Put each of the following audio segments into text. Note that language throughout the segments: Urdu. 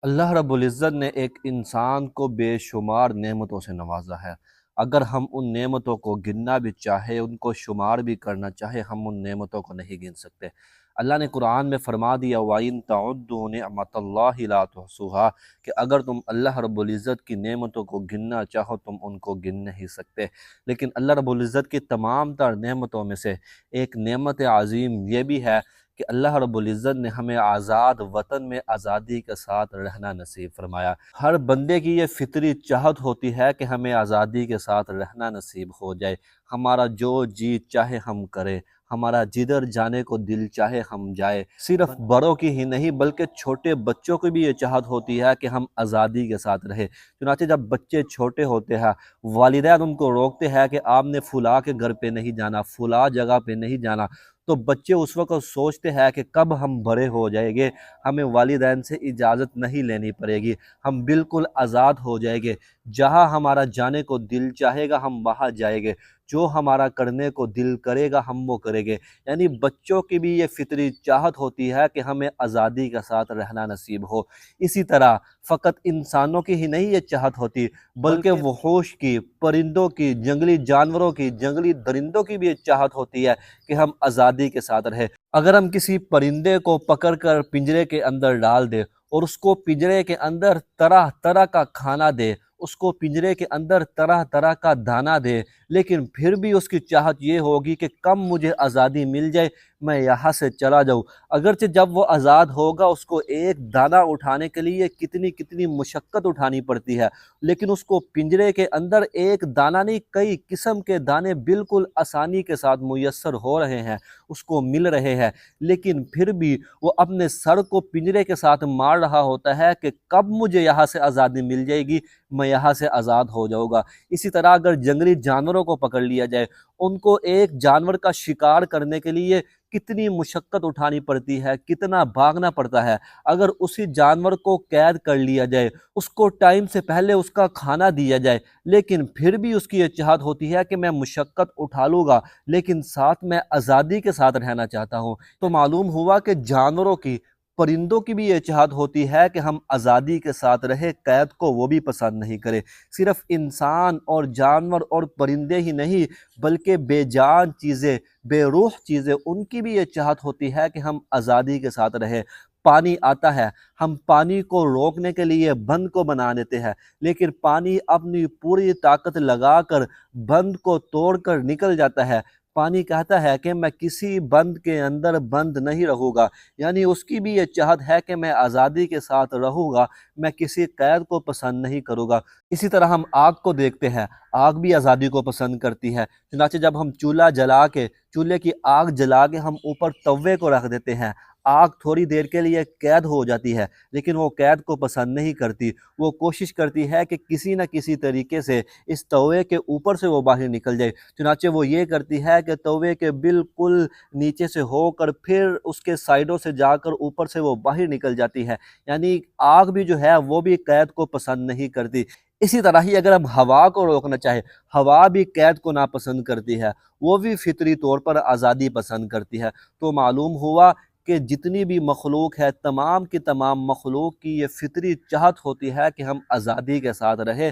اللہ رب العزت نے ایک انسان کو بے شمار نعمتوں سے نوازا ہے۔ اگر ہم ان نعمتوں کو گننا بھی چاہے، ان کو شمار بھی کرنا چاہے، ہم ان نعمتوں کو نہیں گن سکتے۔ اللہ نے قرآن میں فرما دیا وَإِن تَعُدُّوا نِعْمَتَ اللَّهِ لَا تُحْصُوهَا کہ اگر تم اللہ رب العزت کی نعمتوں کو گننا چاہو تم ان کو گن نہیں سکتے۔ لیکن اللہ رب العزت کی تمام تر نعمتوں میں سے ایک نعمت عظیم یہ بھی ہے کہ اللہ رب العزت نے ہمیں آزاد وطن میں آزادی کے ساتھ رہنا نصیب فرمایا۔ ہر بندے کی یہ فطری چاہت ہوتی ہے کہ ہمیں آزادی کے ساتھ رہنا نصیب ہو جائے، ہمارا جو جی چاہے ہم کریں، ہمارا جدھر جانے کو دل چاہے ہم جائے۔ صرف بڑوں کی ہی نہیں بلکہ چھوٹے بچوں کی بھی یہ چاہت ہوتی ہے کہ ہم آزادی کے ساتھ رہیں۔ چنانچہ جب بچے چھوٹے ہوتے ہیں، والدین ان کو روکتے ہیں کہ آپ نے فلاں کے گھر پہ نہیں جانا، فلاں جگہ پہ نہیں جانا، تو بچے اس وقت سوچتے ہیں کہ کب ہم بڑے ہو جائیں گے، ہمیں والدین سے اجازت نہیں لینی پڑے گی، ہم بالکل آزاد ہو جائیں گے، جہاں ہمارا جانے کو دل چاہے گا ہم وہاں جائیں گے، جو ہمارا کرنے کو دل کرے گا ہم وہ کریں گے۔ یعنی بچوں کی بھی یہ فطری چاہت ہوتی ہے کہ ہمیں آزادی کے ساتھ رہنا نصیب ہو۔ اسی طرح فقط انسانوں کی ہی نہیں یہ چاہت ہوتی بلکہ وحوش کی، پرندوں کی، جنگلی جانوروں کی، جنگلی درندوں کی بھی یہ چاہت ہوتی ہے کہ ہم آزادی کے ساتھ رہیں۔ اگر ہم کسی پرندے کو پکڑ کر پنجرے کے اندر ڈال دیں اور اس کو پنجرے کے اندر طرح طرح کا کھانا دے، اس کو پنجرے کے اندر طرح طرح کا دانہ دے، لیکن پھر بھی اس کی چاہت یہ ہوگی کہ کب مجھے آزادی مل جائے میں یہاں سے چلا جاؤں۔ اگرچہ جب وہ آزاد ہوگا اس کو ایک دانہ اٹھانے کے لیے کتنی مشقت اٹھانی پڑتی ہے، لیکن اس کو پنجرے کے اندر ایک دانہ نہیں کئی قسم کے دانے بالکل آسانی کے ساتھ میسر ہو رہے ہیں، اس کو مل رہے ہیں، لیکن پھر بھی وہ اپنے سر کو پنجرے کے ساتھ مار رہا ہوتا ہے کہ کب مجھے یہاں سے آزادی مل جائے گی، میں یہاں سے آزاد ہو جاؤں گا۔ اسی طرح اگر جنگلی جانوروں کو پکڑ لیا جائے، ان کو ایک جانور کا شکار کرنے کے لیے کتنی مشقت اٹھانی پڑتی ہے، کتنا بھاگنا پڑتا ہے۔ اگر اسی جانور کو قید کر لیا جائے، اس کو ٹائم سے پہلے اس کا کھانا دیا جائے، لیکن پھر بھی اس کی یہ چاہت ہوتی ہے کہ میں مشقت اٹھا لوں گا لیکن ساتھ میں آزادی کے ساتھ رہنا چاہتا ہوں۔ تو معلوم ہوا کہ جانوروں کی، پرندوں کی بھی یہ چاہت ہوتی ہے کہ ہم آزادی کے ساتھ رہے، قید کو وہ بھی پسند نہیں کرے۔ صرف انسان اور جانور اور پرندے ہی نہیں بلکہ بے جان چیزیں، بے روح چیزیں، ان کی بھی یہ چاہت ہوتی ہے کہ ہم آزادی کے ساتھ رہیں۔ پانی آتا ہے، ہم پانی کو روکنے کے لیے بند کو بنا دیتے ہیں، لیکن پانی اپنی پوری طاقت لگا کر بند کو توڑ کر نکل جاتا ہے۔ پانی کہتا ہے کہ میں کسی بند کے اندر بند نہیں رہوں گا، یعنی اس کی بھی یہ چاہت ہے کہ میں آزادی کے ساتھ رہوں گا، میں کسی قید کو پسند نہیں کروں گا۔ اسی طرح ہم آگ کو دیکھتے ہیں، آگ بھی آزادی کو پسند کرتی ہے۔ چنانچہ جب ہم چولہا جلا کے، چولہے کی آگ جلا کے ہم اوپر توے کو رکھ دیتے ہیں، آگ تھوڑی دیر کے لیے قید ہو جاتی ہے، لیکن وہ قید کو پسند نہیں کرتی، وہ کوشش کرتی ہے کہ کسی نہ کسی طریقے سے اس توے کے اوپر سے وہ باہر نکل جائے۔ چنانچہ وہ یہ کرتی ہے کہ توے کے بالکل نیچے سے ہو کر پھر اس کے سائیڈوں سے جا کر اوپر سے وہ باہر نکل جاتی ہے، یعنی آگ بھی جو ہے وہ بھی قید کو پسند نہیں کرتی۔ اسی طرح ہی اگر ہم ہوا کو روکنا چاہے، ہوا بھی قید کو ناپسند کرتی ہے، وہ بھی فطری طور پر آزادی پسند کرتی ہے۔ تو معلوم ہوا کہ جتنی بھی مخلوق ہے، تمام کی تمام مخلوق کی یہ فطری چاہت ہوتی ہے کہ ہم آزادی کے ساتھ رہے،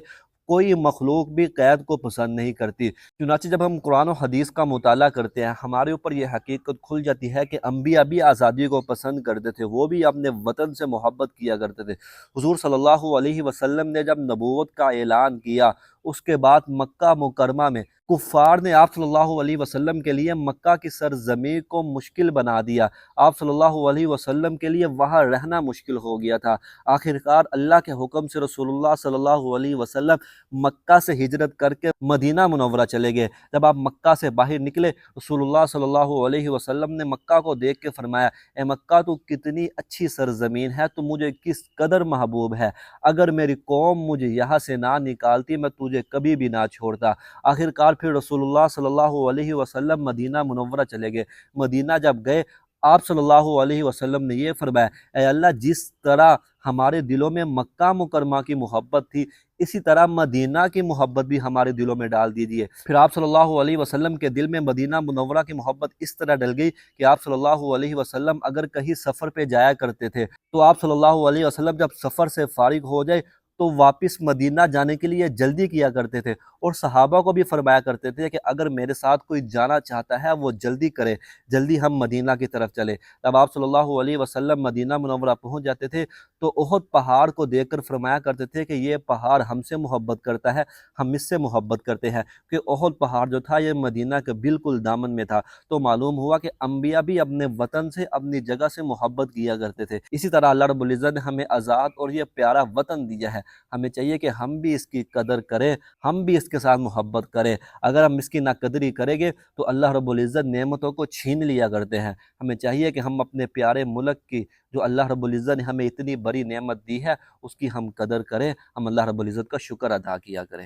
کوئی مخلوق بھی قید کو پسند نہیں کرتی۔ چنانچہ جب ہم قرآن و حدیث کا مطالعہ کرتے ہیں، ہمارے اوپر یہ حقیقت کھل جاتی ہے کہ انبیاء بھی آزادی کو پسند کرتے تھے، وہ بھی اپنے وطن سے محبت کیا کرتے تھے۔ حضور صلی اللہ علیہ وسلم نے جب نبوت کا اعلان کیا، اس کے بعد مکہ مکرمہ میں کفار نے آپ صلی اللہ علیہ وسلم کے لیے مکہ کی سرزمین کو مشکل بنا دیا، آپ صلی اللہ علیہ وسلم کے لیے وہاں رہنا مشکل ہو گیا تھا۔ آخرکار اللہ کے حکم سے رسول اللہ صلی اللہ علیہ وسلم مکہ سے ہجرت کر کے مدینہ منورہ چلے گئے۔ جب آپ مکہ سے باہر نکلے، رسول اللہ صلی اللہ علیہ وسلم نے مکہ کو دیکھ کے فرمایا، اے مکہ تو کتنی اچھی سرزمین ہے، تو مجھے کس قدر محبوب ہے، اگر میری قوم مجھے یہاں سے نہ نکالتی میں تجھے کبھی بھی نہ چھوڑتا۔ آخرکار پھر رسول اللہ صلی اللہ علیہ وسلم مدینہ منورہ چلے گئے۔ مدینہ جب گئے، آپ صلی اللہ علیہ وسلم نے یہ فرمایا، اے اللہ جس طرح ہمارے دلوں میں مکہ مکرمہ کی محبت تھی، اسی طرح مدینہ کی محبت بھی ہمارے دلوں میں ڈال دیجیے۔ پھر آپ صلی اللہ علیہ وسلم کے دل میں مدینہ منورہ کی محبت اس طرح ڈل گئی کہ آپ صلی اللہ علیہ وسلم اگر کہیں سفر پہ جایا کرتے تھے تو آپ صلی اللہ علیہ وسلم جب سفر سے فارغ ہو جائے تو واپس مدینہ جانے کے لیے جلدی کیا کرتے تھے، اور صحابہ کو بھی فرمایا کرتے تھے کہ اگر میرے ساتھ کوئی جانا چاہتا ہے وہ جلدی کرے، جلدی ہم مدینہ کی طرف چلے۔ جب آپ صلی اللہ علیہ وسلم مدینہ منورہ پہنچ جاتے تھے تو احد پہاڑ کو دیکھ کر فرمایا کرتے تھے کہ یہ پہاڑ ہم سے محبت کرتا ہے، ہم اس سے محبت کرتے ہیں، کہ احد پہاڑ جو تھا یہ مدینہ کے بالکل دامن میں تھا۔ تو معلوم ہوا کہ انبیاء بھی اپنے وطن سے، اپنی جگہ سے محبت کیا کرتے تھے۔ اسی طرح اللہ رب العزت نے ہمیں آزاد اور یہ پیارا وطن دیا ہے، ہمیں چاہیے کہ ہم بھی اس کی قدر کریں، ہم بھی اس کے ساتھ محبت کریں۔ اگر ہم اس کی ناقدری کریں گے تو اللہ رب العزت نعمتوں کو چھین لیا کرتے ہیں۔ ہمیں چاہیے کہ ہم اپنے پیارے ملک کی، جو اللہ رب العزت نے ہمیں اتنی بڑی نعمت دی ہے، اس کی ہم قدر کریں، ہم اللہ رب العزت کا شکر ادا کیا کریں۔